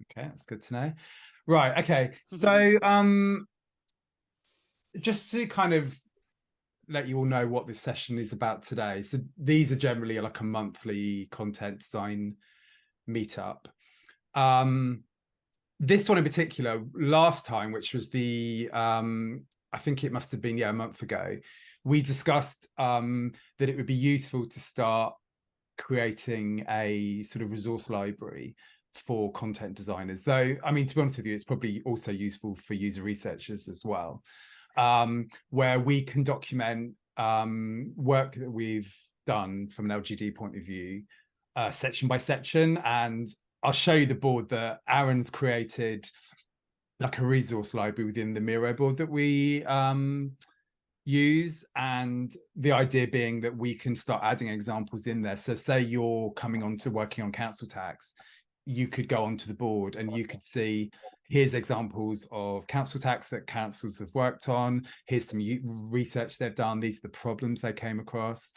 Okay, that's good to know. Right, okay. So just to kind of let you all know what this session is about today. So these are generally like a monthly content design meetup. This one in particular, last time, which was the I think it must have been a month ago, we discussed that it would be useful to start creating a sort of resource library for content designers. Though, I mean, to be honest with you, it's probably also useful for user researchers as well, where we can document work that we've done from an LGD point of view, section by section. And I'll show you the board that Aaron's created, like a resource library within the Miro board that we use, and the idea being that we can start adding examples in there. So say you're coming on to working on council tax, you could go onto the board and you could see, here's examples of council tax that councils have worked on, here's some research they've done, these are the problems they came across,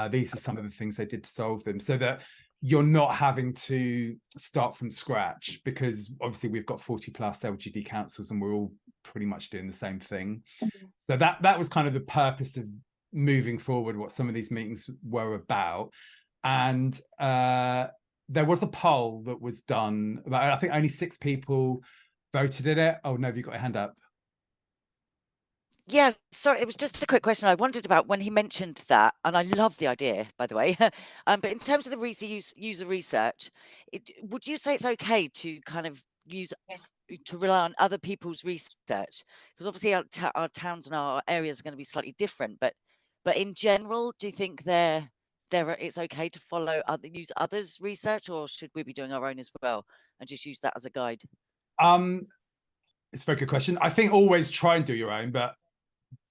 these are some of the things they did to solve them, so that you're not having to start from scratch, because obviously we've got 40 plus LGD councils and we're all pretty much doing the same thing. So that was kind of the purpose of moving forward, what some of these meetings were about. And there was a poll that was done, I think only 6 people voted in it. Oh no, have you got your hand up? Yeah, sorry, it was just a quick question. I wondered about when he mentioned that, and I love the idea, by the way. But in terms of the user research, would you say it's okay to kind of to rely on other people's research? Because obviously our towns and our areas are going to be slightly different. But in general, do you think it's okay to use others' research, or should we be doing our own as well and just use that as a guide? It's a very good question. I think always try and do your own, but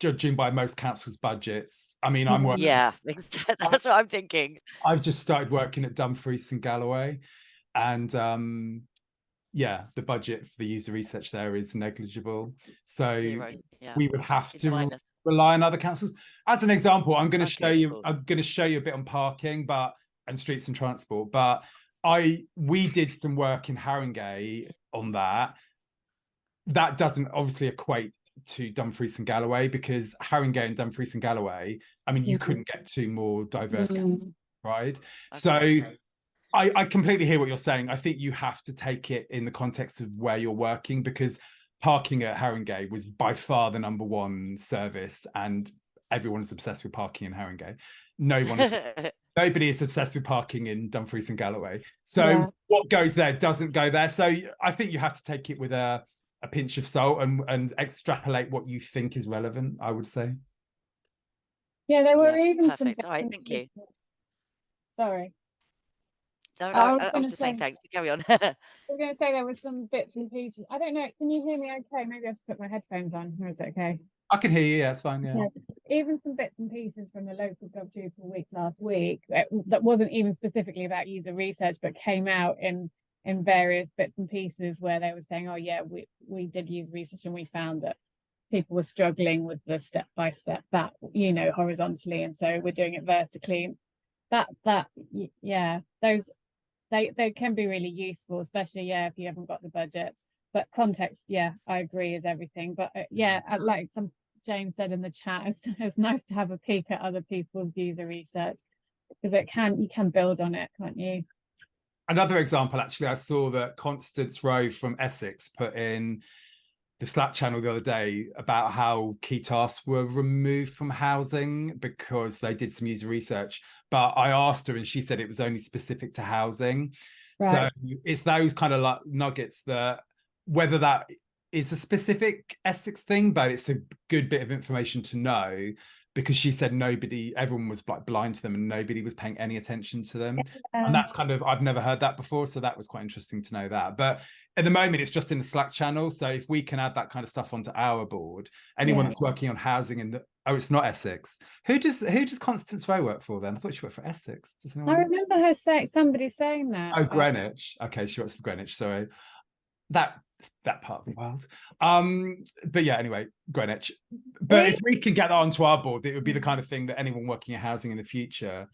judging by most councils' budgets, I mean, I'm working. Yeah, exactly. That's what I'm thinking. I've just started working at Dumfries and Galloway, and yeah, the budget for the user research there is negligible. So we would have to rely on other councils. As an example, I'm going to show you. I'm going to show you a bit on parking, and streets and transport. But we did some work in Haringey on that. That doesn't obviously equate to Dumfries and Galloway, because Haringey and Dumfries and Galloway, I mean, you couldn't get 2 more diverse councils, right? So I completely hear what you're saying. I think you have to take it in the context of where you're working, because parking at Haringey was by far the #1 service, and everyone's obsessed with parking in Haringey. Nobody is obsessed with parking in Dumfries and Galloway. So what goes there doesn't go there. So I think you have to take it with a pinch of salt and extrapolate what you think is relevant, I would say. Yeah, there were even perfect. All right, thank you. Sorry. No, I was just saying thanks. Carry on. I was going to say there were some bits and pieces. I don't know. Can you hear me okay? Maybe I should put my headphones on. Or is it okay? I can hear you. Yeah, it's fine. Yeah. Even some bits and pieces from the local GovDrupal week last week that wasn't even specifically about user research, but came out in various bits and pieces where they were saying, oh yeah, we did use research and we found that people were struggling with the step-by-step that, you know, horizontally, and so we're doing it vertically. Those they can be really useful, especially if you haven't got the budget. But context, I agree, is everything. But like James said in the chat, it's nice to have a peek at other people's user research, because you can build on it, can't you? Another example, actually, I saw that Constance Rowe from Essex put in the Slack channel the other day about how key tasks were removed from housing because they did some user research. But I asked her and she said it was only specific to housing. Right. So it's those kind of like nuggets that, whether that is a specific Essex thing, but it's a good bit of information to know, because she said everyone was like blind to them and nobody was paying any attention to them. And that's kind of, I've never heard that before. So that was quite interesting to know that. But at the moment, it's just in the Slack channel. So if we can add that kind of stuff onto our board, anyone that's working on housing it's not Essex. Who does Constance Rowe work for then? I thought she worked for Essex. I remember her somebody saying that. Oh, Greenwich. Okay, she works for Greenwich. Sorry. That part of the world. But yeah, anyway, Greenwich. But if we can get that onto our board, it would be the kind of thing that anyone working in housing in the future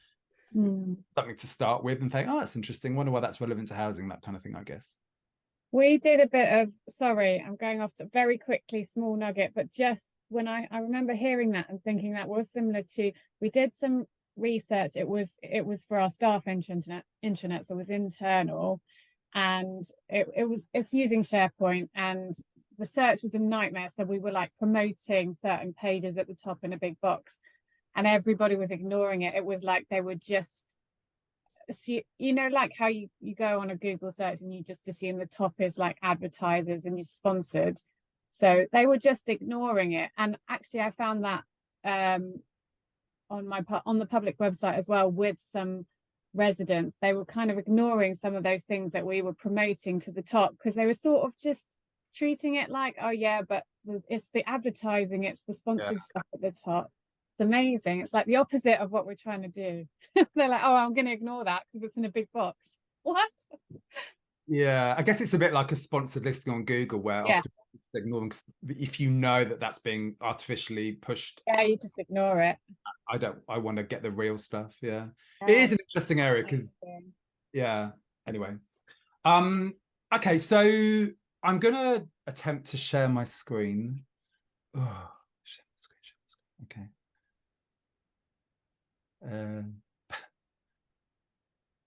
something to start with and think, oh, that's interesting. Wonder why that's relevant to housing, that kind of thing, I guess. We did a bit of, sorry, I'm going off to very quickly, small nugget, but just when I remember hearing that and thinking that was similar to, we did some research. It was for our staff intranet, so it was internal, and it's using SharePoint, and the search was a nightmare. So we were like promoting certain pages at the top in a big box, and everybody was ignoring it. It was like they were just, you know, like how you go on a Google search and you just assume the top is like advertisers and you're sponsored. So they were just ignoring it. And actually I found that on the public website as well, with some residents, they were kind of ignoring some of those things that we were promoting to the top, because they were sort of just treating it like, oh yeah, but it's the advertising, it's the sponsored stuff at the top. It's amazing. It's like the opposite of what we're trying to do. They're like, oh, I'm going to ignore that because it's in a big box. What? Yeah, I guess it's a bit like a sponsored listing on Google, where often ignore them, if you know that that's being artificially pushed. Yeah, you just ignore it. I want to get the real stuff. Yeah, it is an interesting area because, anyway. Okay, so I'm gonna attempt to share my screen. Oh, share my screen. Okay.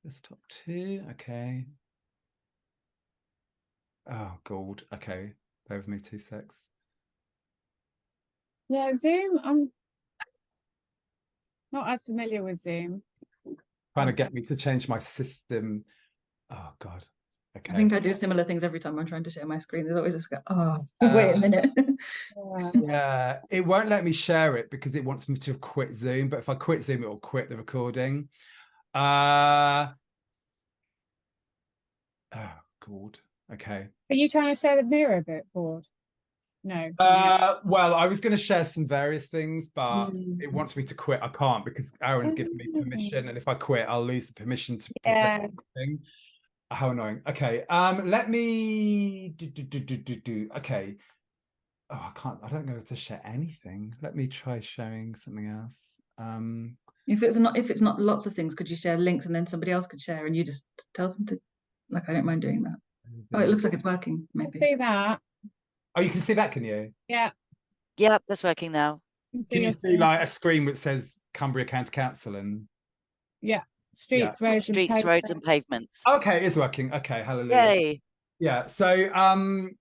Desktop 2, okay. Oh god, okay. Bear with me 2 secs. Yeah, Zoom, I'm not as familiar with Zoom. Trying to get me to change my system. Oh god. Okay. I think I do similar things every time I'm trying to share my screen. There's always this, wait a minute. Yeah, it won't let me share it because it wants me to quit Zoom, but if I quit Zoom, it will quit the recording. Oh god. Okay. Are you trying to share the Miro board? No. Well, I was going to share some various things, but it wants me to quit. I can't because Aaron's given me permission, and if I quit, I'll lose the permission to present anything. How annoying. Okay. Let me do. Okay. Oh, I can't. I don't know how to share anything. Let me try sharing something else. If it's not lots of things, could you share links and then somebody else could share and you just tell them to? Like, I don't mind doing that. Oh, it looks like it's working. Maybe. See that? Oh, you can see that, can you? Yeah. Yeah, that's working now. Can you see like a screen which says Cumbria Council and streets, roads, roads and pavements? Okay, it's working. Okay, hallelujah. Yay. Yeah. So I'm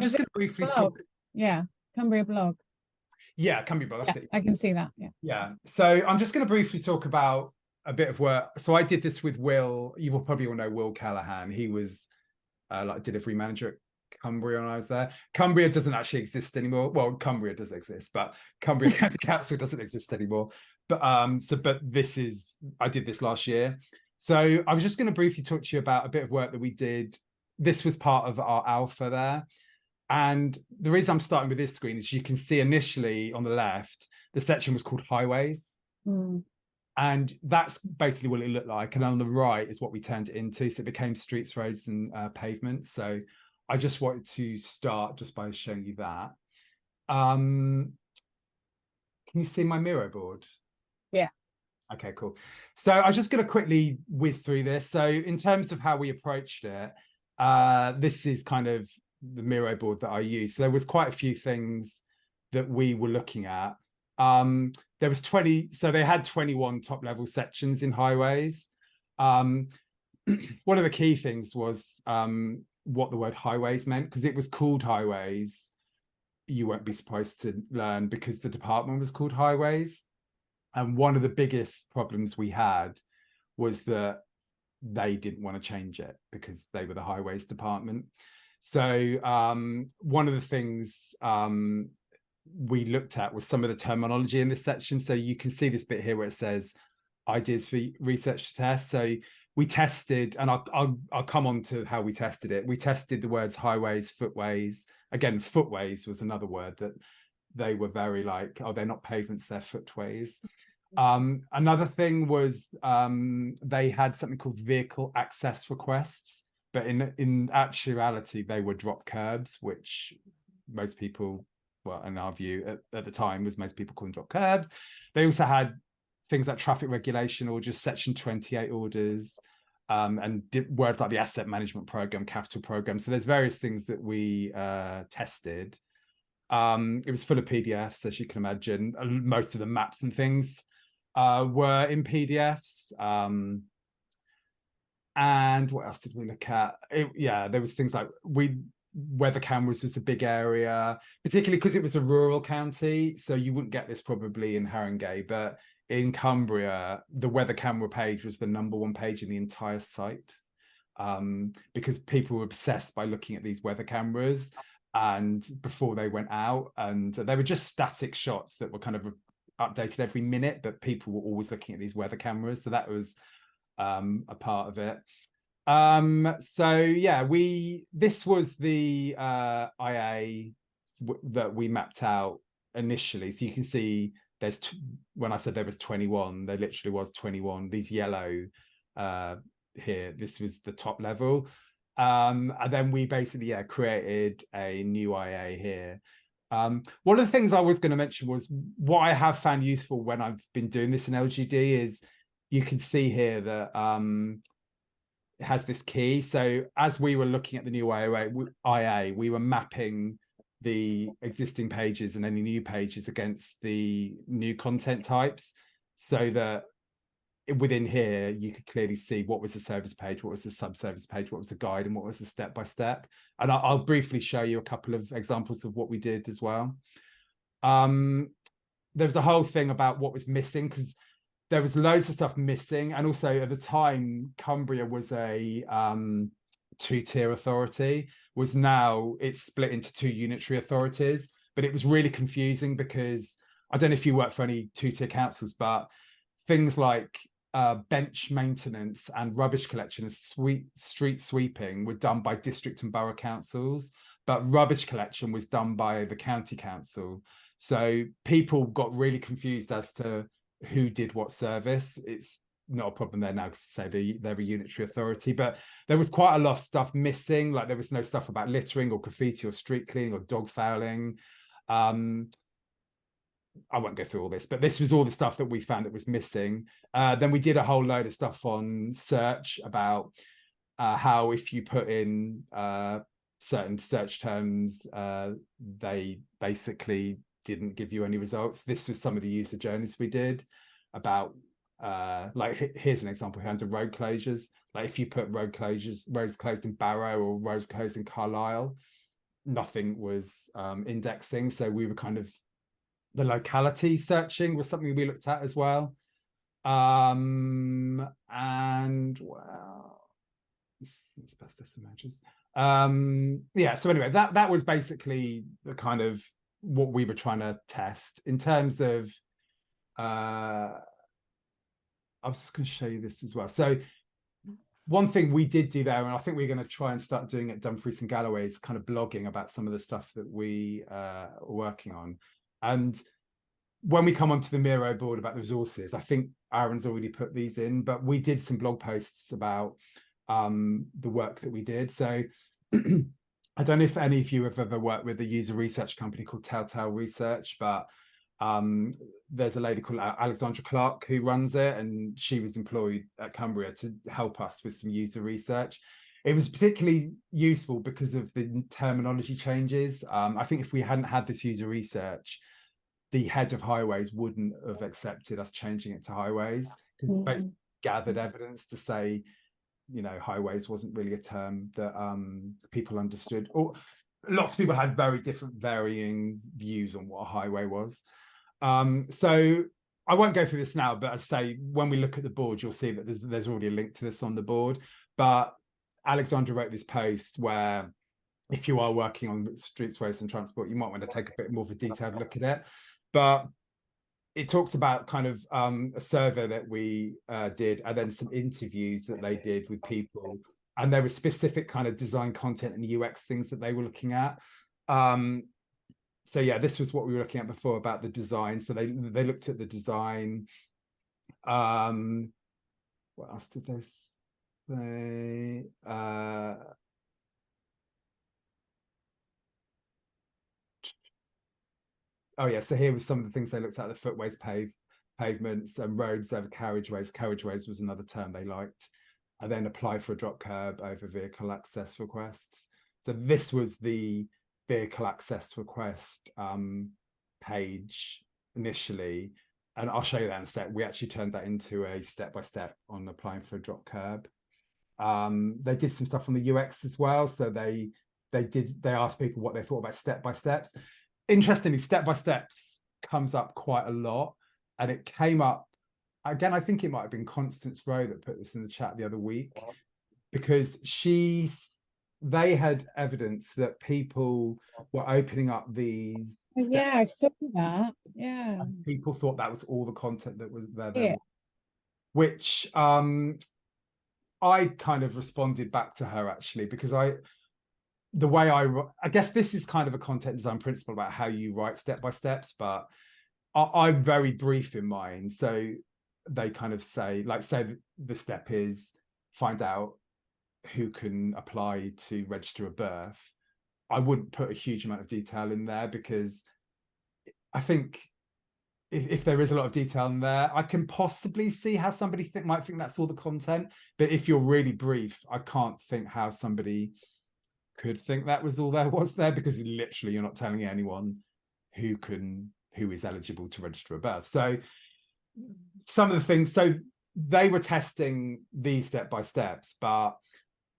just going to briefly talk. Yeah, Cumbria blog. Yeah, Cumbria blog. That's it. I can see that. Yeah. So I'm just going to briefly talk about a bit of work. So I did this with Will. You will probably all know Will Callahan. He was like delivery manager at Cumbria when I was there. Cumbria doesn't actually exist anymore. Well, Cumbria does exist, but Cumbria County Council doesn't exist anymore. But but I did this last year. So I was just going to briefly talk to you about a bit of work that we did. This was part of our alpha there. And the reason I'm starting with this screen is you can see initially on the left, the section was called highways. And that's basically what it looked like. And on the right is what we turned it into. So it became streets, roads and pavements. So I just wanted to start just by showing you that. Can you see my Miro board? Yeah. Okay, cool. So I'm just going to quickly whiz through this. So in terms of how we approached it, this is kind of the Miro board that I used. So there was quite a few things that we were looking at. There was 20, so they had 21 top level sections in highways. One of the key things was what the word highways meant, because it was called highways. You won't be surprised to learn because the department was called highways. And one of the biggest problems we had was that they didn't want to change it because they were the highways department. So one of the things we looked at was some of the terminology in this section. So you can see this bit here where it says ideas for research to test. So we tested, and I'll come on to how we tested it. We tested the words highways, footways. Again, footways was another word that they were very like, oh, they're not pavements, they're footways. Another thing was they had something called vehicle access requests, but in actuality, they were drop curbs, which most people, well, in our view at the time, was most people calling drop curbs. They also had things like traffic regulation or just section 28 orders, and words like the asset management program, capital program. So there's various things that we tested. It was full of PDFs, as you can imagine. Most of the maps and things were in PDFs. And what else did we look at? There was things like weather cameras was a big area, particularly because it was a rural county. So you wouldn't get this probably in Haringey, but in Cumbria, the weather camera page was the #1 page in the entire site, because people were obsessed by looking at these weather cameras and before they went out, and they were just static shots that were kind of updated every minute, but people were always looking at these weather cameras. So that was a part of it. So yeah, this was the IA that we mapped out initially. So you can see there's when I said there was 21, there literally was 21. These yellow here, this was the top level. And then we basically created a new IA here. One of the things I was going to mention was what I have found useful when I've been doing this in LGD is you can see here that it has this key. So as we were looking at the new IA, we were mapping the existing pages and any new pages against the new content types, so that within here you could clearly see what was the service page, what was the sub-service page, what was the guide, and what was the step-by-step. And I'll briefly show you a couple of examples of what we did as well. There was a whole thing about what was missing, because there was loads of stuff missing. And also at the time, Cumbria was a 2-tier authority, was now it's split into 2 unitary authorities. But it was really confusing because I don't know if you work for any 2-tier councils, but things like bench maintenance and rubbish collection and street sweeping were done by district and borough councils, but rubbish collection was done by the county council. So people got really confused as to who did what service. It's not a problem there now, because say they're a unitary authority, but there was quite a lot of stuff missing. Like there was no stuff about littering or graffiti or street cleaning or dog fouling. I won't go through all this, but this was all the stuff that we found that was missing. Then we did a whole load of stuff on search about how if you put in certain search terms, they basically didn't give you any results. This was some of the user journeys we did about like here's an example here under road closures. Like if you put roads closed in Barrow or roads closed in Carlisle, nothing was indexing. So we were kind of, the locality searching was something we looked at as well. And well, it's best this images. Yeah, so anyway, that was basically the kind of what we were trying to test in terms of I was just going to show you this as well. So one thing we did do there, and I think we're going to try and start doing at Dumfries and Galloway, is kind of blogging about some of the stuff that we are working on. And when we come onto the Miro board about the resources, I think Aaron's already put these in, but we did some blog posts about the work that we did. So I don't know if any of you have ever worked with a user research company called Telltale Research, but there's a lady called Alexandra Clark who runs it, and she was employed at Cumbria to help us with some user research. It was particularly useful because of the terminology changes. I think if we hadn't had this user research, the head of highways wouldn't have accepted us changing it to highways, because we both gathered evidence to say, you know, highways wasn't really a term that people understood, or lots of people had very different varying views on what a highway was. So I won't go through this now, but I say when we look at the board, you'll see that there's already a link to this on the board. But Alexandra wrote this post where if you are working on streets, roads and transport, you might want to take a bit more of a detailed look at it. But it talks about kind of a survey that we did, and then some interviews that they did with people, and there was specific kind of design content and UX things that they were looking at. So yeah, this was what we were looking at before about the design. So they looked at the design. What else did they say? Oh yeah, so here was some of the things they looked at: the footways, pavements, and roads over carriageways. Carriageways was another term they liked. And then apply for a drop curb over vehicle access requests. So this was the vehicle access request page initially, and I'll show you that in a sec. We actually turned that into a step-by-step on applying for a drop curb. They did some stuff on the UX as well. So they asked people what they thought about step-by-steps. Interestingly, step-by-steps comes up quite a lot, and it came up again. I think it might have been Constance Rowe that put this in the chat the other week, because they had evidence that people were opening up these. Yeah, I saw that. Yeah. People thought that was all the content that was there. Yeah. Which I kind of responded back to her, actually, because I guess this is kind of a content design principle about how you write step-by-steps, but I'm very brief in mine. So they kind of say, like, say the step is find out who can apply to register a birth. I wouldn't put a huge amount of detail in there, because I think if there is a lot of detail in there, I can possibly see how somebody might think that's all the content. But if you're really brief, I can't think how somebody could think that was all there was there, because literally you're not telling anyone who is eligible to register a birth. So some of the things, so they were testing these step-by-steps, but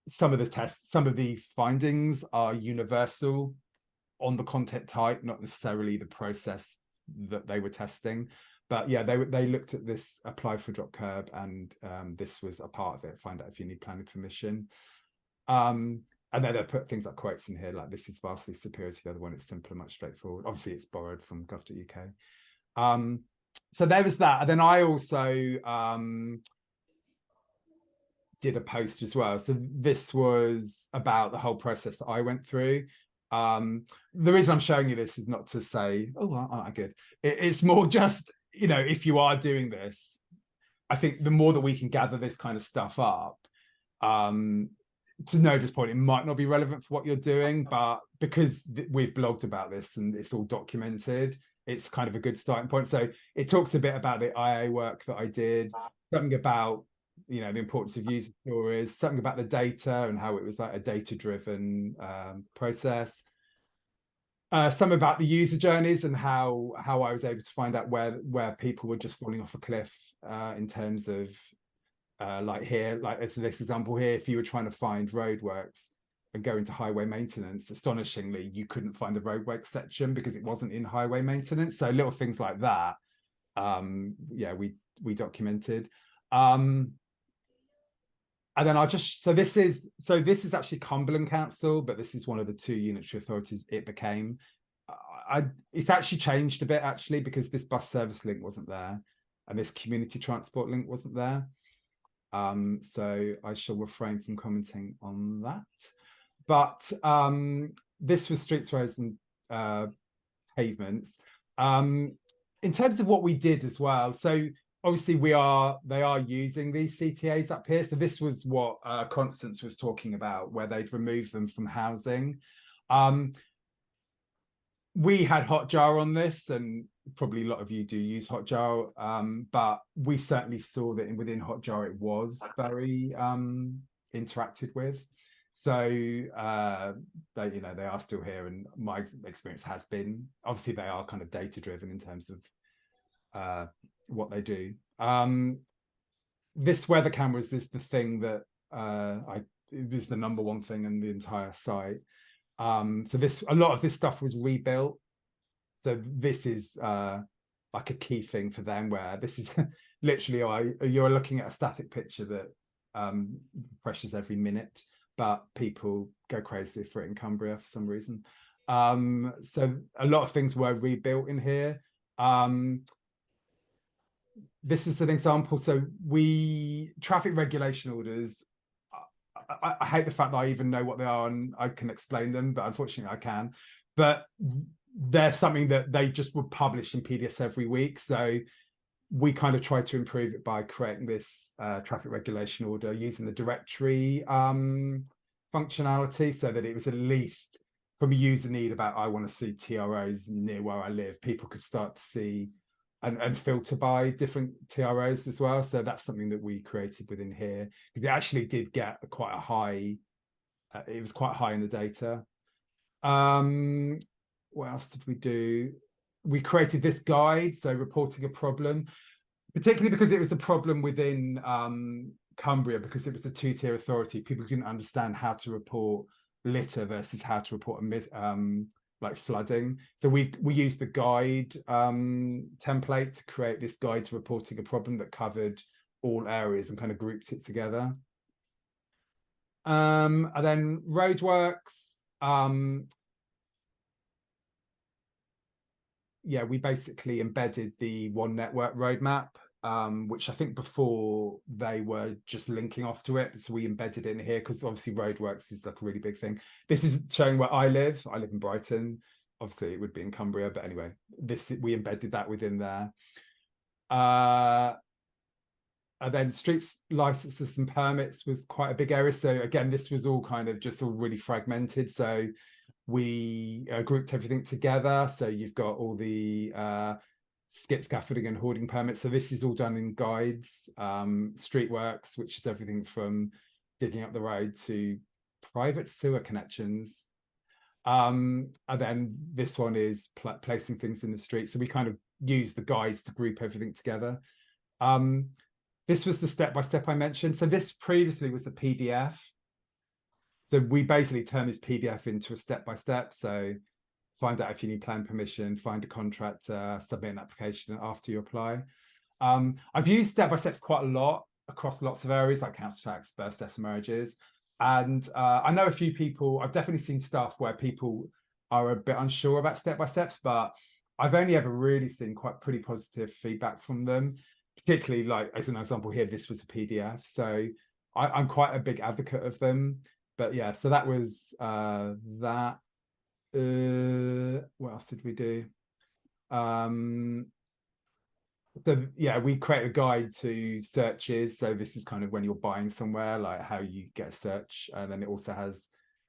some of the findings are universal on the content type, not necessarily the process that they were testing. But yeah, they looked at this apply for drop curb, and this was a part of it. Find out if you need planning permission. And then they put things like quotes in here, like this is vastly superior to the other one. It's simpler, much straightforward. Obviously, it's borrowed from gov.uk. So there was that. And then I also did a post as well. So this was about the whole process that I went through. The reason I'm showing you this is not to say, oh, aren't I good? It's more just, if you are doing this, I think the more that we can gather this kind of stuff up, to Nova's point, it might not be relevant for what you're doing, but because we've blogged about this and it's all documented, it's kind of a good starting point. So it talks a bit about the IA work that I did, something about the importance of user stories, something about the data and how it was like a data-driven process, some about the user journeys and how I was able to find out where people were just falling off a cliff in terms of like here, like it's this example here, if you were trying to find roadworks and go into highway maintenance, astonishingly you couldn't find the roadworks section because it wasn't in highway maintenance. So little things like that, yeah, we documented. And then this is actually Cumberland Council, but this is one of the two unitary authorities it became. It's actually changed a bit, actually, because this bus service link wasn't there and this community transport link wasn't there. So I shall refrain from commenting on that. But this was streets, roads and pavements. In terms of what we did as well, so obviously they are using these CTAs up here. So this was what Constance was talking about, where they'd remove them from housing. We had Hotjar on this, and probably a lot of you do use Hotjar, but we certainly saw that within Hotjar it was very interacted with. So they are still here, and my experience has been, obviously they are kind of data driven in terms of what they do. This weather cameras is the thing that it was the number one thing in the entire site. So a lot of this stuff was rebuilt. So this is like a key thing for them, where this is literally you're looking at a static picture that refreshes every minute, but people go crazy for it in Cumbria for some reason. So a lot of things were rebuilt in here. This is an example. So traffic regulation orders, I hate the fact that I even know what they are and I can explain them, but unfortunately I can. But they're something that they just would publish in PDFs every week. So we kind of try to improve it by creating this traffic regulation order using the directory functionality, so that it was at least from a user need about, I want to see TROs near where I live, people could start to see and filter by different TROs as well. So that's something that we created within here, because it actually did get quite a high, it was quite high in the data. What else did we do? We created this guide, so reporting a problem, particularly because it was a problem within Cumbria, because it was a two-tier authority. People couldn't understand how to report litter versus how to report like flooding. So we used the guide template to create this guide to reporting a problem that covered all areas and kind of grouped it together. And then roadworks. Yeah, we basically embedded the One Network roadmap, which I think before they were just linking off to it. So we embedded it in here because obviously roadworks is like a really big thing. This is showing where I live. I live in Brighton. Obviously it would be in Cumbria, but anyway, we embedded that within there. And then streets licenses and permits was quite a big area. So again, this was all kind of just all really fragmented. So we grouped everything together. So you've got all the skip scaffolding and hoarding permits. So this is all done in guides. Street works, which is everything from digging up the road to private sewer connections. And then this one is placing things in the street. So we kind of use the guides to group everything together. This was the step-by-step I mentioned. So this previously was the PDF. So we basically turn this PDF into a step-by-step. So find out if you need plan permission, find a contractor, submit an application after you apply. I've used step-by-steps quite a lot across lots of areas like council tax, burst marriages. And I know a few people, I've definitely seen stuff where people are a bit unsure about step-by-steps, but I've only ever really seen quite pretty positive feedback from them, particularly like as an example here, this was a PDF. So I'm quite a big advocate of them. But yeah, so that was that. What else did we do? So yeah, we create a guide to searches. So this is kind of when you're buying somewhere, like how you get a search. And then it also has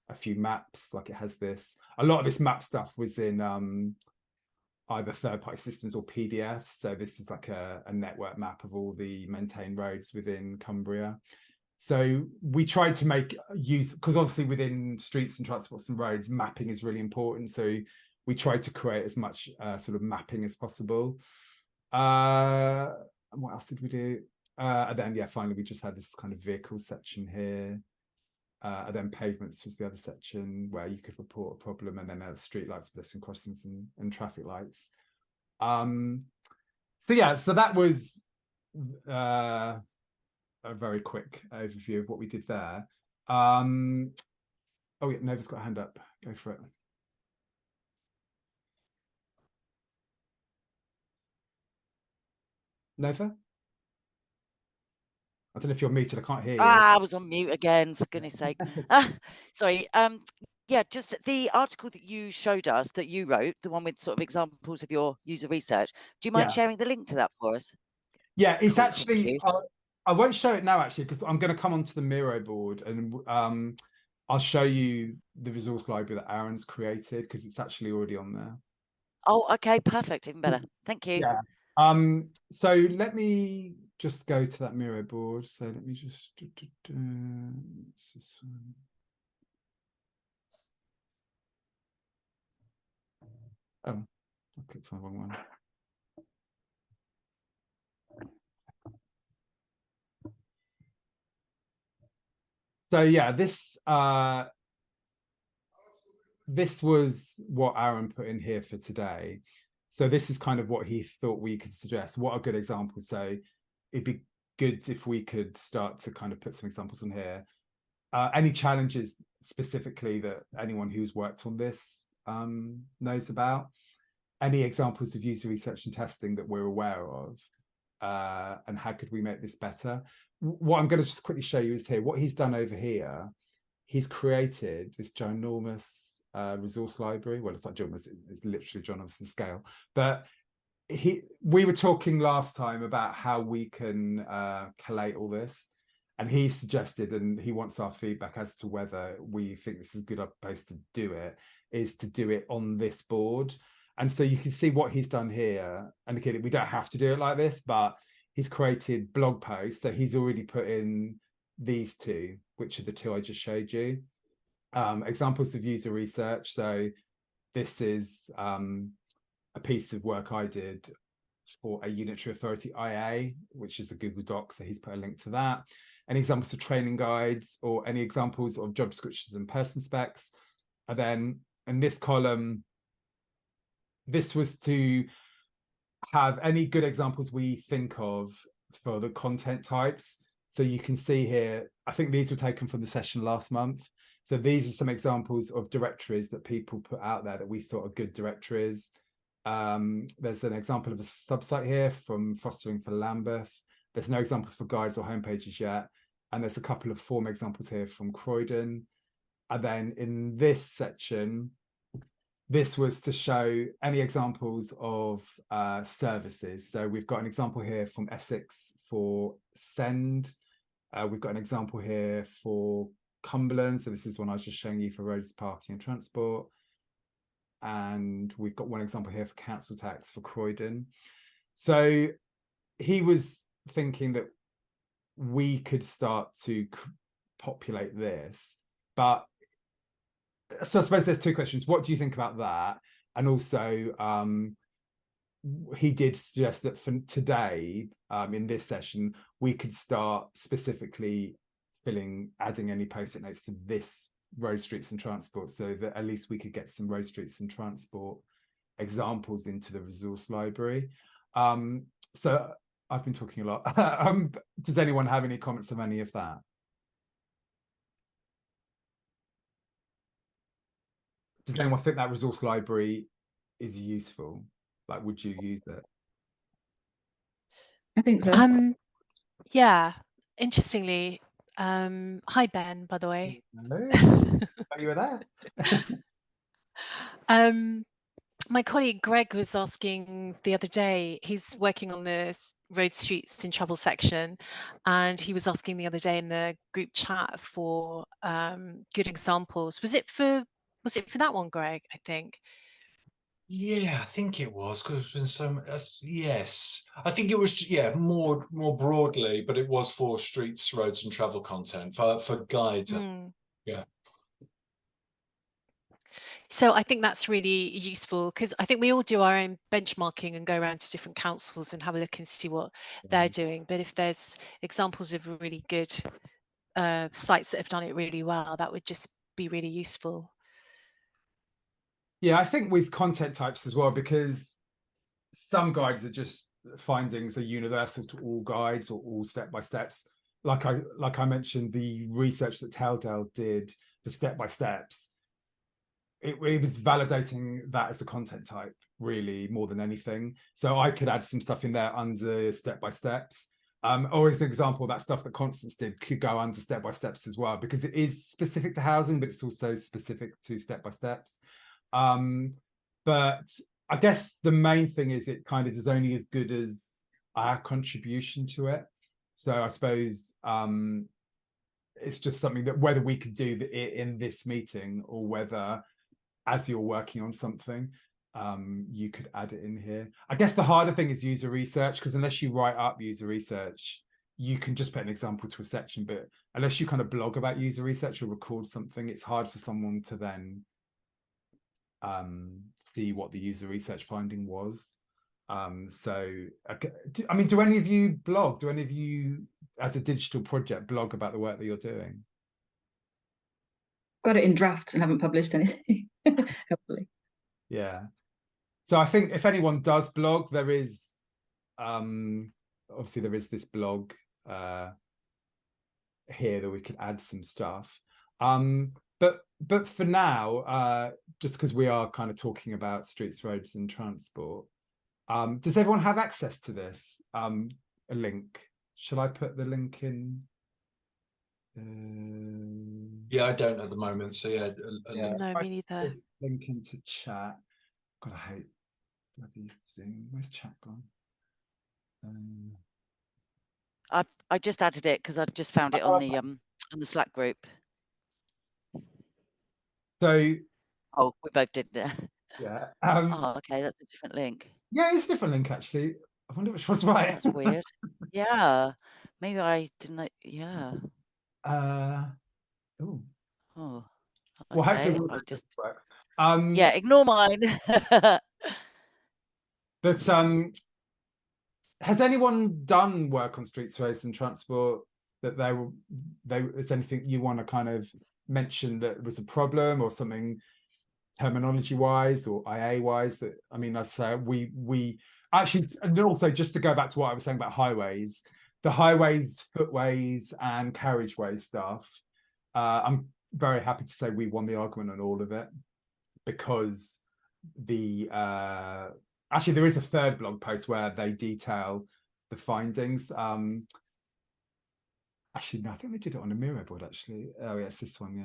a few maps, like it has this. A lot of this map stuff was in either third-party systems or PDFs. So this is like a network map of all the maintained roads within Cumbria. So we tried to make use, because obviously within streets and transports and roads, mapping is really important. So we tried to create as much sort of mapping as possible. What else did we do? And then, yeah, finally, we just had this kind of vehicle section here. And then pavements was the other section where you could report a problem, and then street lights, pedestrian crossings and traffic lights. So yeah, so that was a very quick overview of what we did there. Oh yeah, Nova's got a hand up. Go for it. Nova? I don't know if you're muted. I can't hear you. I was on mute again, for goodness sake. Sorry. Yeah, just the article that you showed us, that you wrote, the one with sort of examples of your user research. Do you mind sharing the link to that for us? Yeah, it's actually, I won't show it now actually, because I'm going to come onto the Miro board and I'll show you the resource library that Aaron's created, because it's actually already on there. Oh, okay, perfect. Even better. Thank you. Yeah. So let me just go to that Miro board. So let me just what's this one? Oh, I clicked on the wrong one. So yeah, this was what Aaron put in here for today. So this is kind of what he thought we could suggest. What a good example. So it'd be good if we could start to kind of put some examples on here. Any challenges specifically that anyone who's worked on this knows about? Any examples of user research and testing that we're aware of? And how could we make this better? What I'm going to just quickly show you is here. What he's done over here, he's created this ginormous resource library. Well, it's not ginormous, it's literally ginormous in scale. But we were talking last time about how we can collate all this. And he suggested, and he wants our feedback as to whether we think this is a good place to do it, is to do it on this board. And so you can see what he's done here. And again, we don't have to do it like this, but he's created blog posts. So he's already put in these two, which are the two I just showed you. Examples of user research. So this is a piece of work I did for a unitary authority IA, which is a Google Doc. So he's put a link to that. Any examples of training guides or any examples of job descriptions and person specs. And then in this column, this was to have any good examples we think of for the content types. So you can see here, I think these were taken from the session last month. So these are some examples of directories that people put out there that we thought are good directories. There's an example of a subsite here from Fostering for Lambeth. There's no examples for guides or homepages yet. And there's a couple of form examples here from Croydon. And then in this section, this was to show any examples of services. So we've got an example here from Essex for Send. We've got an example here for Cumberland. So this is one I was just showing you for roads, parking and transport. And we've got one example here for council tax for Croydon. So he was thinking that we could start to populate this. But so I suppose there's two questions. What do you think about that? And also, he did suggest that for today, in this session, we could start specifically adding any post-it notes to this road, streets and transport, so that at least we could get some road, streets and transport examples into the resource library. So I've been talking a lot. Does anyone have any comments on any of that? Does anyone think that resource library is useful? Like, would you use it? I think so. Yeah, interestingly, hi Ben, by the way. Hello. Oh, you were there. My colleague Greg was asking the other day, he's working on the road, streets and travel section, and he was asking the other day in the group chat for good examples. Was it for that one, Greg? I think. Yeah, I think it was, because there's been some. Yes, I think it was. Yeah, more broadly, but it was for streets, roads, and travel content for guides. Yeah. So I think that's really useful, because I think we all do our own benchmarking and go around to different councils and have a look and see what they're doing. But if there's examples of really good sites that have done it really well, that would just be really useful. Yeah, I think with content types as well, because some guides are just findings are universal to all guides or all step-by-steps. Like I mentioned, the research that Telltale did, the step-by-steps, it was validating that as a content type, really, more than anything. So I could add some stuff in there under step-by-steps. Or as an example, that stuff that Constance did could go under step-by-steps as well, because it is specific to housing, but it's also specific to step-by-steps. But I guess the main thing is it kind of is only as good as our contribution to it. So I suppose it's just something that whether we could do it in this meeting, or whether as you're working on something, you could add it in here. I guess the harder thing is user research, because unless you write up user research, you can just put an example to a section, but unless you kind of blog about user research or record something, it's hard for someone to then see what the user research finding was. So I mean, do any of you blog? Do any of you, as a digital project, blog about the work that you're doing? Got it in drafts and haven't published anything. Hopefully. Yeah. So I think if anyone does blog, there is obviously there is this blog here that we could add some stuff. But for now, just because we are kind of talking about streets, roads and transport, does everyone have access to this? A link? Shall I put the link in? Yeah, I don't at the moment. So yeah, Yeah, no, me neither. Link into chat. God, I hate bloody Zoom. Where's chat gone? I just added it because I just found it on the Slack group. So oh, we both did that. Yeah. Oh, okay, that's a different link. Yeah, it's a different link actually. I wonder which one's right. That's weird. Yeah, maybe I didn't. Yeah. Ooh. Oh, Well, hopefully okay. we'll I make this just work. yeah, ignore mine. But has anyone done work on streets, roads and transport that is anything you want to kind of mention that was a problem or something terminology wise or IA wise that, I mean, I say we actually, and also just to go back to what I was saying about highways, the highways, footways and carriageway stuff, I'm very happy to say we won the argument on all of it, because the actually there is a third blog post where they detail the findings. Actually no, I think they did it on a Miro board actually. Oh yeah, it's this one.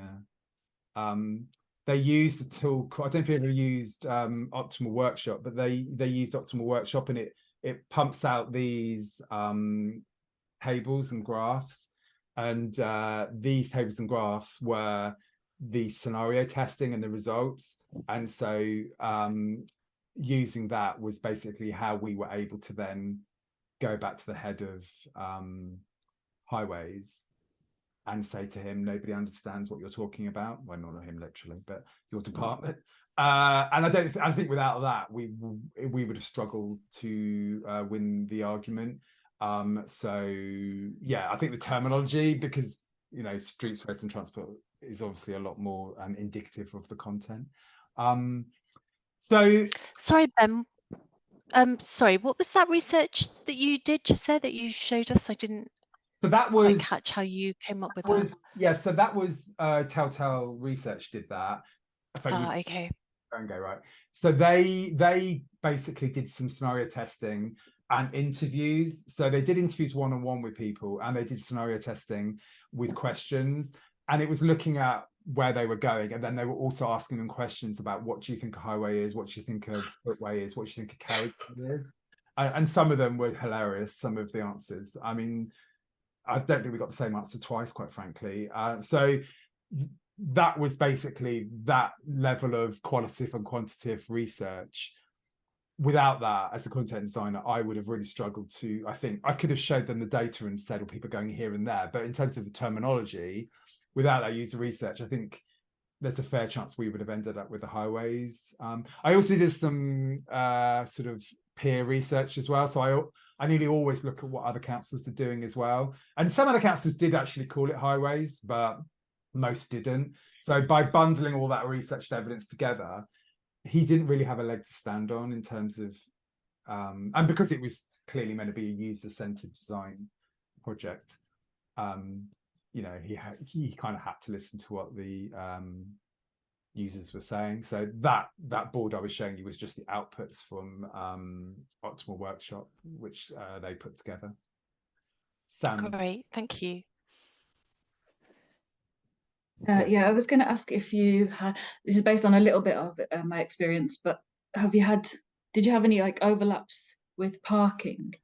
Yeah. They used a tool called, I don't know if you ever used Optimal Workshop, but they used Optimal Workshop, and it pumps out these tables and graphs, and these tables and graphs were the scenario testing and the results. And so using that was basically how we were able to then go back to the head of highways and say to him, nobody understands what you're talking about. Well, not him literally, but your department. And I think without that, we would have struggled to win the argument. So yeah, I think the terminology, because you know, streets, roads and transport is obviously a lot more indicative of the content. So sorry, Ben. Sorry, what was that research that you did just there that you showed us? I didn't that quite was catch how you came up with that. Yeah, so that was Telltale Research did that. Okay. Okay, right. So they basically did some scenario testing and interviews. So they did interviews one-on-one with people, and they did scenario testing with questions, and it was looking at where they were going, and then they were also asking them questions about what do you think a highway is, what do you think a footway is, what do you think a carriageway is, and some of them were hilarious, some of the answers. I mean, I don't think we got the same answer twice, quite frankly. So that was basically that level of qualitative and quantitative research. Without that, as a content designer, I would have really struggled to, I think I could have showed them the data and said, well, people are going here and there. But in terms of the terminology, without that user research, I think there's a fair chance we would have ended up with the highways. I also did some sort of peer research as well. So I nearly always look at what other councils are doing as well. And some other councils did actually call it highways, but most didn't. So by bundling all that research evidence together, he didn't really have a leg to stand on in terms of, and because it was clearly meant to be a user-centered design project, you know, he kind of had to listen to what the users were saying. So that board I was showing you was just the outputs from Optimal Workshop, which they put together. Sam. Great, thank you. Yeah, I was going to ask if you had, this is based on a little bit of my experience, but did you have any like overlaps with parking?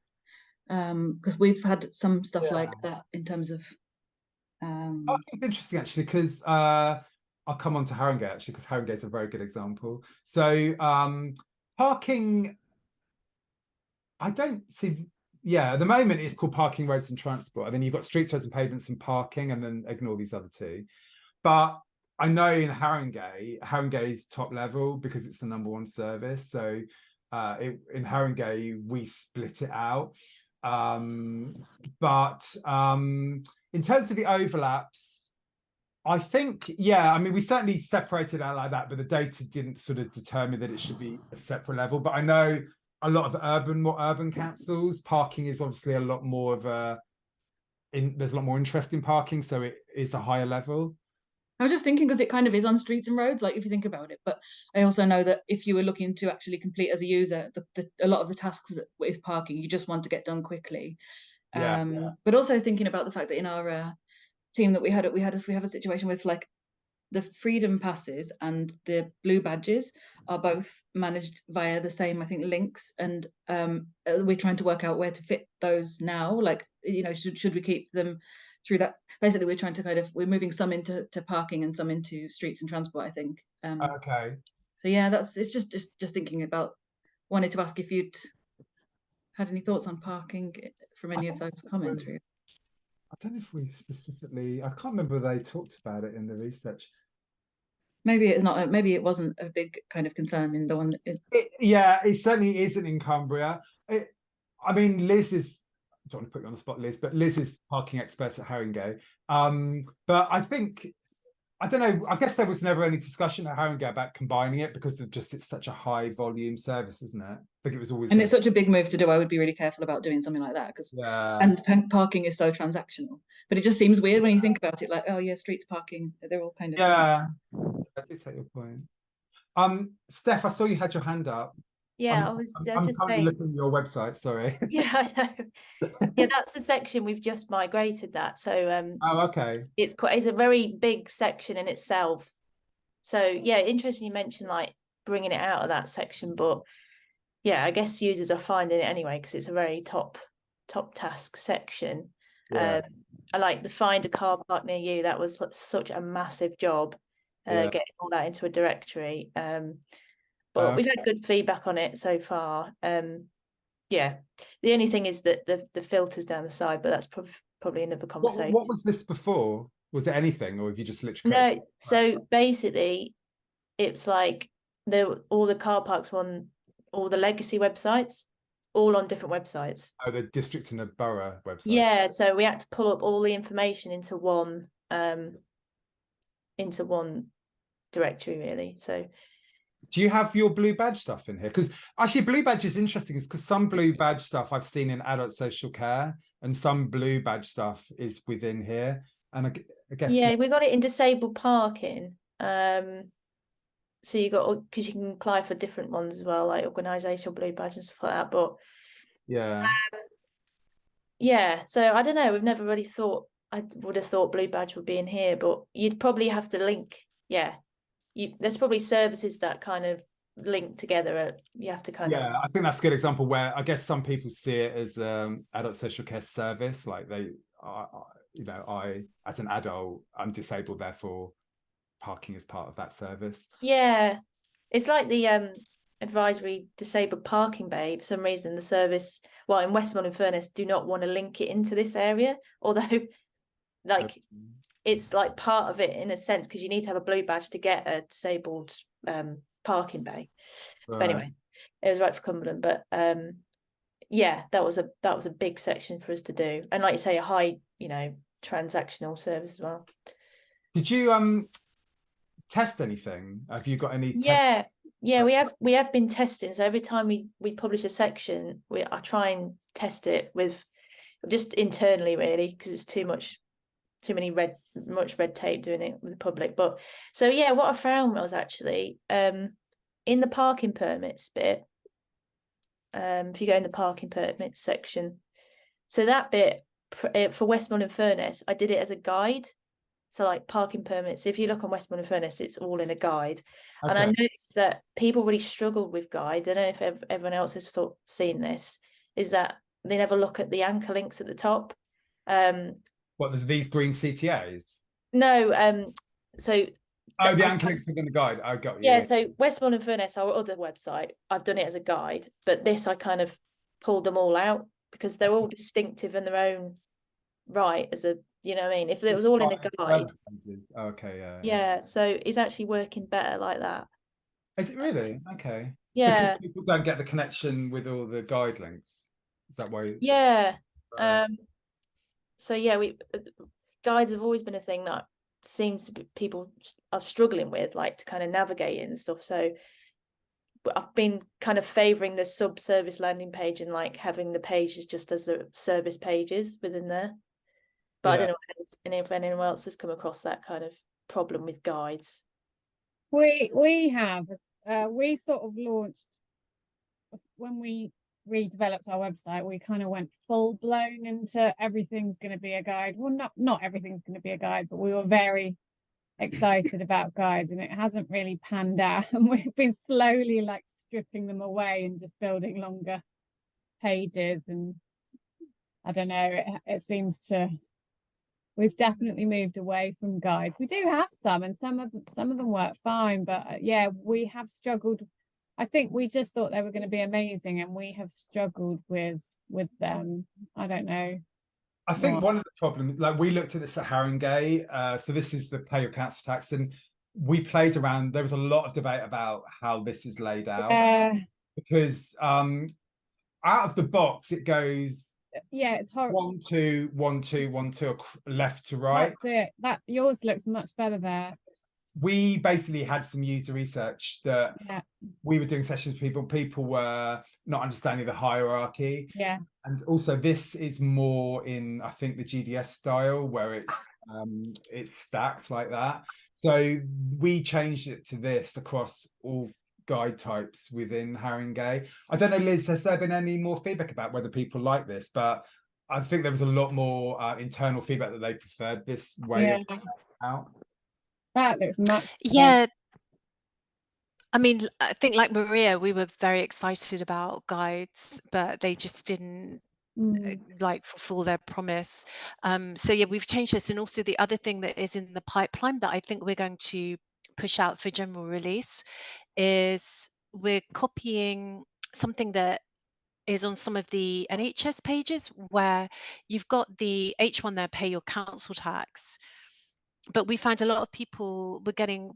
Because we've had some stuff like that in terms of It's interesting actually, because I'll come on to Haringey actually, because Haringey is a very good example. So parking, I don't see, yeah, at the moment it's called parking, roads and transport, and then you've got streets, roads and pavements and parking, and then ignore these other two. But I know in Haringey is top level because it's the #1 service. So in Haringey we split it out. But in terms of the overlaps, I think, yeah, I mean, we certainly separated out like that, but the data didn't sort of determine that it should be a separate level. But I know a lot of more urban councils, parking is obviously a lot more of there's a lot more interest in parking, so it is a higher level. I was just thinking, because it kind of is on streets and roads, like if you think about it. But I also know that if you were looking to actually complete as a user, a lot of the tasks with parking, you just want to get done quickly. Yeah. But also thinking about the fact that in our team that we have a situation with like the freedom passes and the blue badges are both managed via the same, I think, links, and we're trying to work out where to fit those now. Like, you know, should we keep them through that? Basically, we're moving some into parking and some into streets and transport, I think. Okay. So yeah, it's just thinking about, wanted to ask if you'd had any thoughts on parking from any of those comments. Really. I don't know if we specifically, I can't remember they talked about it in the research. Maybe it's not. Maybe it wasn't a big kind of concern in the one. Yeah, it certainly isn't in Cumbria. I mean, Liz is. I don't want to put you on the spot, Liz, but Liz is parking expert at Haringey. But I think, I don't know. I guess there was never any discussion at Haringey about combining it because of just it's such a high volume service, isn't it? I think it was always. And it's such a big move to do. I would be really careful about doing something like that because and parking is so transactional. But it just seems weird when you think about it. Like, oh yeah, streets parking. They're all kind of. Yeah, I do take your point. Steph, I saw you had your hand up. Yeah, I'm just currently saying. looking at your website. Sorry. Yeah, I know. Yeah, that's the section we've just migrated that. So Oh, okay. It's a very big section in itself. So yeah, interesting you mentioned like bringing it out of that section, but yeah, I guess users are finding it anyway because it's a very top task section. Yeah. I like the find a car park near you. That was such a massive job, getting all that into a directory. But we've had good feedback on it so far. Yeah, the only thing is that the filters down the side, but that's probably another conversation. What was this before? Was it anything, or have you just literally? No, so basically, it's like all the car parks on all the legacy websites, all on different websites. Oh, the district and the borough website. Yeah, so we had to pull up all the information into one directory, really. So. Do you have your blue badge stuff in here? Because actually blue badge is interesting, is because some blue badge stuff I've seen in adult social care and some blue badge stuff is within here. And I guess we got it in disabled parking. So you got, because you can apply for different ones as well, like organisational blue badge and stuff like that. But so I don't know, we've never really thought, I would have thought blue badge would be in here, but you'd probably have to link. There's probably services that kind of link together. You have to kind of. I think that's a good example where I guess some people see it as adult social care service, like they I as an adult, I'm disabled, therefore parking is part of that service. Yeah, it's like the advisory disabled parking bay. For some reason the service, well, in Westmoreland-in-Furness, do not want to link it into this area, although like it's like part of it in a sense, because you need to have a blue badge to get a disabled parking bay. But anyway, it was right for Cumberland. But that was a big section for us to do, and like you say, a high transactional service as well. Did you test anything? Have you got any? We have been testing. So every time we publish a section, I try and test it with just internally, really, because it's too much red tape doing it with the public. But so what I found was actually in the parking permits bit, if you go in the parking permits section, so that bit for Westmoreland-in-Furness, I did it as a guide. So like parking permits, if you look on Westmoreland-in-Furness, it's all in a guide. Okay. And I noticed that people really struggled with guides. I don't know if everyone else has seen this, is that they never look at the anchor links at the top. What, there's these green CTAs? No, so the anchor links within the guide. I got you. Yeah, so Westmoreland-in-Furness, our other website, I've done it as a guide, but this I kind of pulled them all out because they're all distinctive in their own right as a, you know what I mean? If it was all in a guide. Okay, yeah. So it's actually working better like that. Is it really? Okay. Yeah. Because people don't get the connection with all the guide links. Is that why? Yeah. So guides have always been a thing that seems to be people are struggling with, like to kind of navigate it and stuff. So I've been kind of favouring the sub-service landing page and like having the pages just as the service pages within there. But I don't know if anyone else has come across that kind of problem with guides. We have. We sort of launched when we redeveloped our website. We kind of went full blown into everything's going to be a guide. Well, not everything's going to be a guide, but we were very excited about guides, and it hasn't really panned out. And we've been slowly like stripping them away and just building longer pages. And I don't know, it seems to we've definitely moved away from guides. We do have some, and some of them work fine, but yeah, we have struggled. I think we just thought they were going to be amazing, and we have struggled with them. I don't know. I think one of the problems, like we looked at this at Haringey, so this is the pay your council tax, and we played around. There was a lot of debate about how this is laid out, because out of the box it goes, yeah, it's horrible. 1 2 1 2 1 2 left to right. That's it. That yours looks much better there. We basically had some user research that we were doing sessions with people. People were not understanding the hierarchy. Yeah. And also this is more in, I think, the GDS style, where it's stacked like that. So we changed it to this across all guide types within Haringey. I don't know, Liz, has there been any more feedback about whether people like this? But I think there was a lot more internal feedback that they preferred this way out. That looks much better. Yeah. I mean, I think like Maria, we were very excited about guides, but they just didn't like fulfill their promise. So yeah, we've changed this. And also the other thing that is in the pipeline that I think we're going to push out for general release is we're copying something that is on some of the NHS pages, where you've got the H1 there, pay your council tax. But we found a lot of people were getting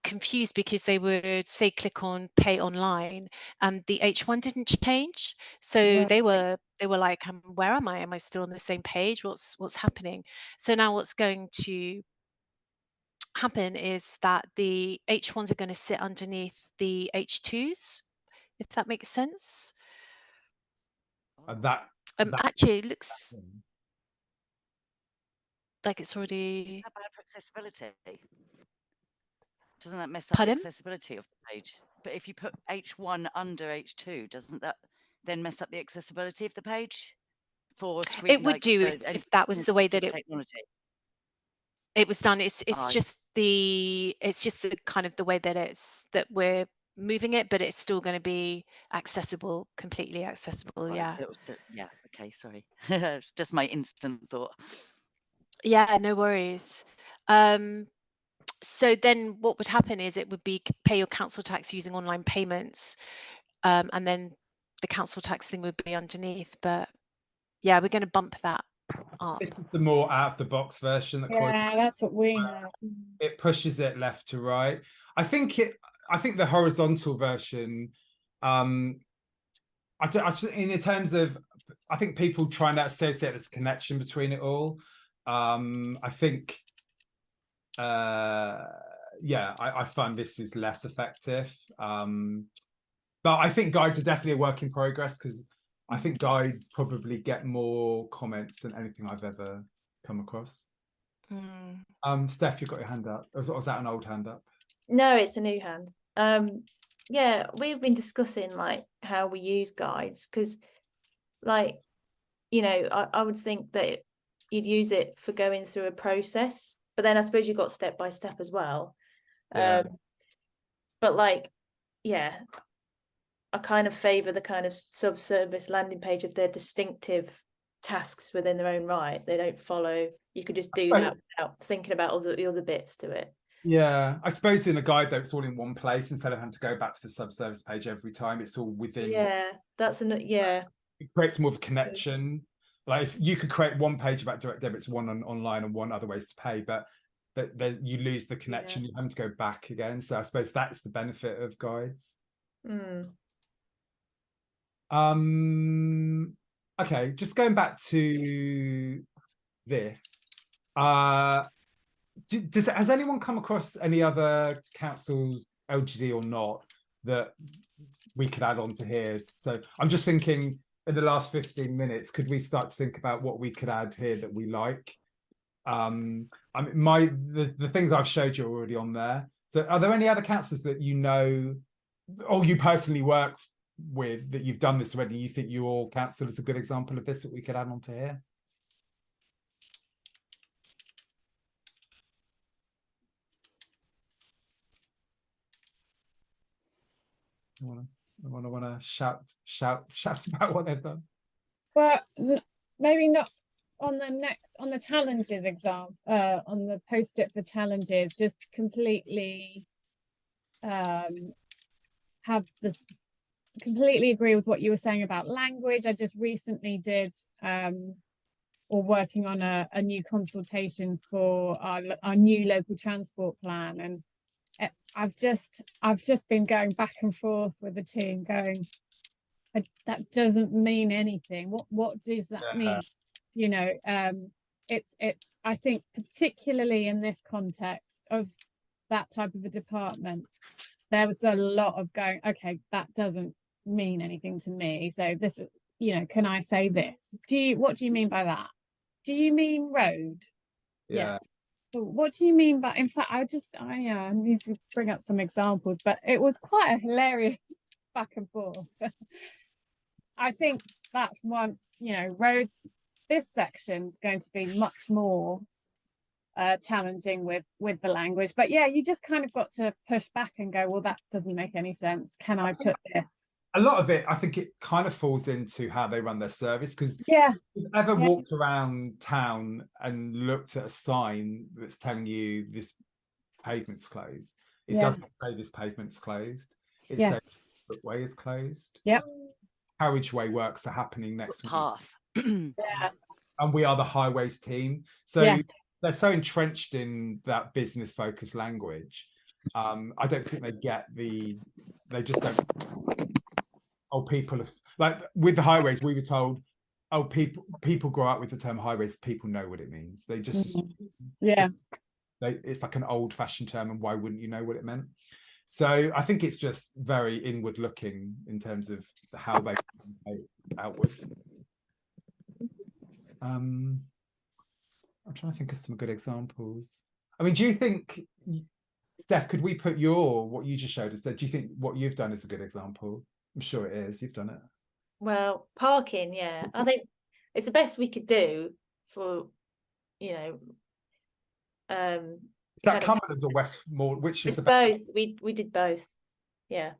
confused because they would say click on pay online and the H1 didn't change. So they were like, where am I? Am I still on the same page? What's happening? So now what's going to happen is that the H1s are going to sit underneath the H2s, if that makes sense. That actually it looks like it's already. Is that bad for accessibility? Doesn't that mess up the accessibility of the page? But if you put H1 under H2, doesn't that then mess up the accessibility of the page for screen? It would do if that was the way that it was done. It's just the kind of the way that we're moving it, but it's still going to be accessible, completely accessible. Yeah. Yeah. Okay. Sorry. It's just my instant thought. Yeah. No worries. So then what would happen is it would be pay your council tax using online payments, and then the council tax thing would be underneath. But yeah, we're going to bump that up. This is the more out of the box version that that's what we have. It pushes it left to right. I think the horizontal version, in terms of, I think people trying to associate this connection between it all. I think I find this is less effective, but I think guides are definitely a work in progress, because I think guides probably get more comments than anything I've ever come across. Steph, you've got your hand up. Was that an old hand up? No, it's a new hand. Yeah, we've been discussing like how we use guides, because like, you know, I would think that you'd use it for going through a process, but then I suppose you've got step by step as well. But like, yeah, I kind of favour the kind of subservice landing page if they're distinctive tasks within their own right. They don't follow. You could just do that without thinking about all the other bits to it. Yeah, I suppose in a guide though, it's all in one place instead of having to go back to the subservice page every time. It's all within. Yeah, it creates more of a connection. Like if you could create one page about direct debits, one on online and one other ways to pay, but you lose the connection. You have to go back again. So I suppose that's the benefit of guides. Okay, just going back to this. Has anyone come across any other councils, LGD or not, that we could add on to here? So I'm just thinking, in the last 15 minutes, could we start to think about what we could add here that we like? I mean, the things I've showed you are already on there. So are there any other councils that you know, or you personally work with, that you've done this already? You think your council is a good example of this that we could add on to here? I want to shout about what they've done. Well, maybe not. on the challenges exam, on the post-it for challenges, just completely have this, completely agree with what you were saying about language. I just recently did or working on a new consultation for our new local transport plan, and I've just been going back and forth with the team, going, that doesn't mean anything. What does that mean? You know, it's I think particularly in this context of that type of a department, there was a lot of going, okay, that doesn't mean anything to me. So this, you know, can I say this? What do you mean by that? Do you mean road? Yeah. Yes. So what do you mean by, in fact, I need to bring up some examples, but it was quite a hilarious back and forth. I think that's one, you know, roads, this section's going to be much more challenging with the language, but yeah, you just kind of got to push back and go, well, that doesn't make any sense. Can I put this? A lot of it, I think it kind of falls into how they run their service, because yeah, if you've ever walked around town and looked at a sign that's telling you this pavement's closed, it doesn't say this pavement's closed. It says the footway is closed. Yep. Carriageway works are happening next path. week. And we are the highways team. So they're so entrenched in that business focused language. I don't think they get they just don't. Oh, people have, like with the highways, we were told, oh, people grow up with the term highways, people know what it means. They just it's like an old fashioned term, and why wouldn't you know what it meant? So I think it's just very inward looking in terms of how they outwards. I'm trying to think of some good examples. I mean, do you think, Steph, could we put what you just showed us there? Do you think what you've done is a good example? I'm sure it is. You've done it. Well, parking, yeah. I think it's the best we could do for, you know. Is that Cumberland or Westmoreland? Which is the best? Both. We did both. Yeah.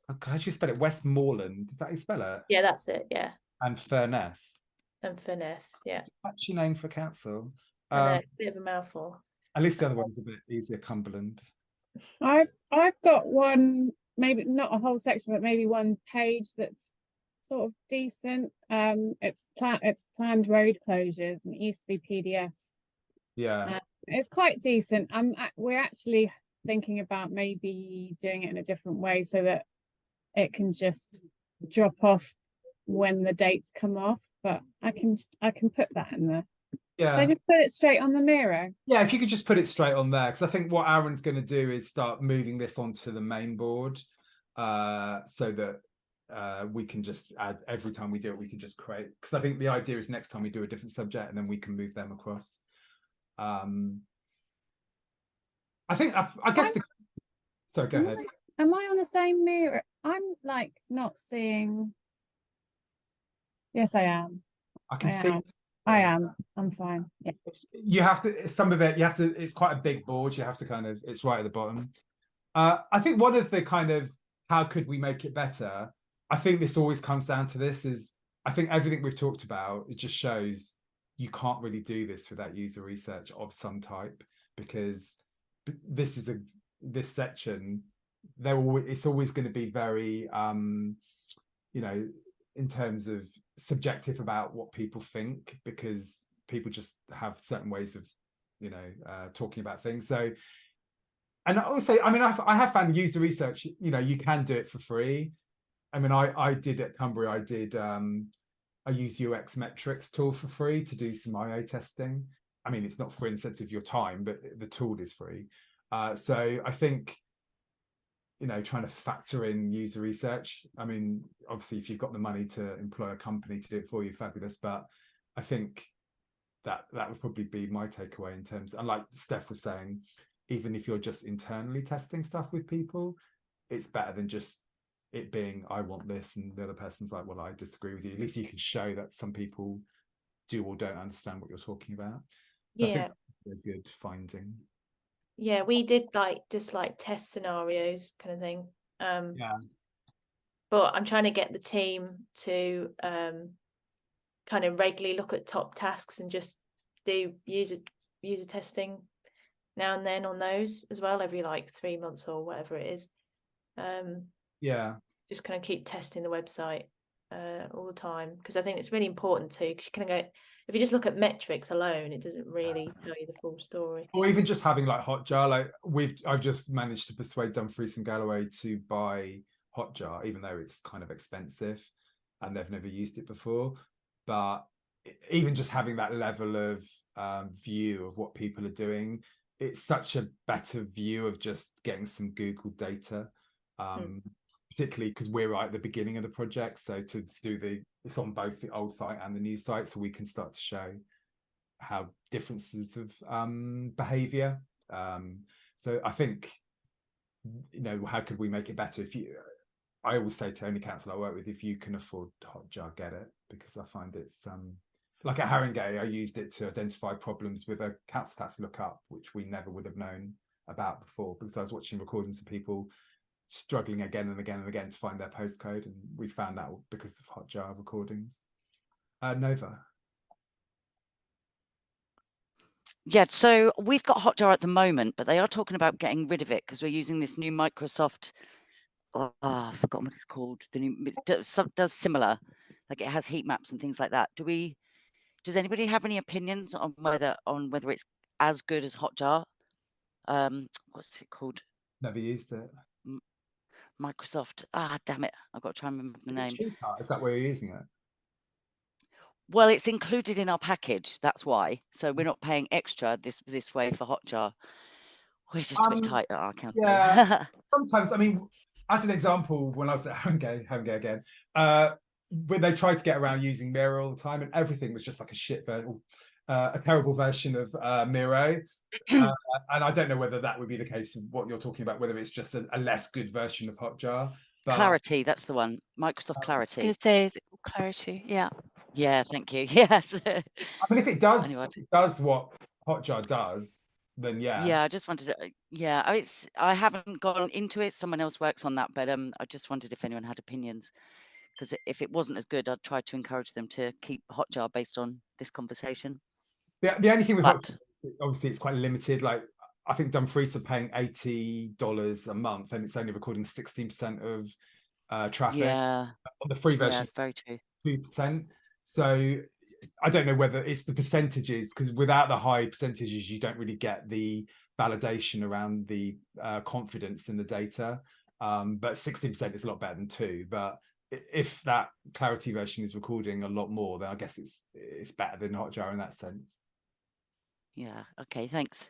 How do you spell it? Westmoreland. Is that how you spell it? Yeah, that's it. Yeah. And Furness. And Furness. Yeah. Catchy name for council. I know, it's a bit of a mouthful. At least the other one's a bit easier. Cumberland. I've got one, maybe not a whole section, but maybe one page that's sort of decent. It's planned road closures, and it used to be PDFs. Yeah. It's quite decent. We're actually thinking about maybe doing it in a different way so that it can just drop off when the dates come off. But I can put that in there. Yeah. Should I just put it straight on the Miro? Yeah, if you could just put it straight on there, because I think what Aaron's going to do is start moving this onto the main board, so that we can just add, every time we do it, we can just create, because I think the idea is next time we do a different subject and then we can move them across. I think I guess so go ahead. Am I on the same Miro? I'm like not seeing. Yes, I am. I can see. I am. I'm fine. Yeah. You have to, some of it, you have to, it's quite a big board. You have to kind of, it's right at the bottom. I think one of the kind of, how could we make it better? I think this always comes down to this is, I think everything we've talked about, it just shows you can't really do this without user research of some type, because this section, it's always going to be very, you know, in terms of subjective about what people think, because people just have certain ways of, you know, talking about things. So, and also, I mean, I have found user research, you know, you can do it for free. I mean, I did at Cumbria, I used UX metrics tool for free to do some IO testing. I mean, it's not free in the sense of your time, but the tool is free. So I think, you know, trying to factor in user research. I mean, obviously, if you've got the money to employ a company to do it for you, fabulous. But I think that would probably be my takeaway in terms, and like Steph was saying, even if you're just internally testing stuff with people, it's better than just it being, I want this, and the other person's like, well, I disagree with you. At least you can show that some people do or don't understand what you're talking about. So I think that's a good finding. Yeah, we did just test scenarios kind of thing. But I'm trying to get the team to kind of regularly look at top tasks and just do user testing now and then on those as well, every like 3 months or whatever it is. Yeah, just kind of keep testing the website all the time, because I think it's really important too, because you kind of go, if you just look at metrics alone, it doesn't really tell you the full story. or even just having like Hotjar. Like I've just managed to persuade Dumfries and Galloway to buy Hotjar, even though it's kind of expensive and they've never used it before. But even just having that level of view of what people are doing, it's such a better view of just getting some Google data, particularly because we're right at the beginning of the project. So to do it's on both the old site and the new site, so we can start to show how differences of behavior. So I think, you know, how could we make it better? I always say to any council I work with, if you can afford Hotjar, get it, because I find it's like at Haringey, I used it to identify problems with a council tax lookup, which we never would have known about before, because I was watching recordings of people struggling again and again and again to find their postcode, and we found that because of Hotjar recordings. Nova. Yeah, so we've got Hotjar at the moment, but they are talking about getting rid of it because we're using this new Microsoft. I've forgotten what it's called. The new does similar, like it has heat maps and things like that. Does anybody have any opinions on whether it's as good as Hotjar? What's it called? Never used it. Microsoft. Damn it! I've got to try and remember the name. Is that where you're using it? Well, it's included in our package. That's why. So we're not paying extra this way for Hotjar. We're just a bit tight at our account. Yeah. Sometimes, I mean, as an example, when I was at Haringey again, when they tried to get around using Miro all the time, and everything was just like a terrible version of Miro. And I don't know whether that would be the case of what you're talking about, whether it's just a less good version of Hotjar. But Clarity, that's the one. Microsoft Clarity. I was going to say, is it Clarity? Yeah. Yeah, thank you. Yes. I mean, if it does, Anyway, it does what Hotjar does, then yeah. Yeah, I just wanted to, I haven't gone into it. Someone else works on that, but I just wondered if anyone had opinions, because if it wasn't as good, I'd try to encourage them to keep Hotjar based on this conversation. The only thing with Hotjar, obviously, it's quite limited. Like, I think Dumfries are paying $80 a month, and it's only recording 16% of traffic. Yeah. On the free version, Yeah, it's very true. 2%. So I don't know whether it's the percentages, because without the high percentages, you don't really get the validation around the confidence in the data. But 16% is a lot better than 2%. But if that Clarity version is recording a lot more, then I guess it's better than Hotjar in that sense. Yeah. Okay. Thanks.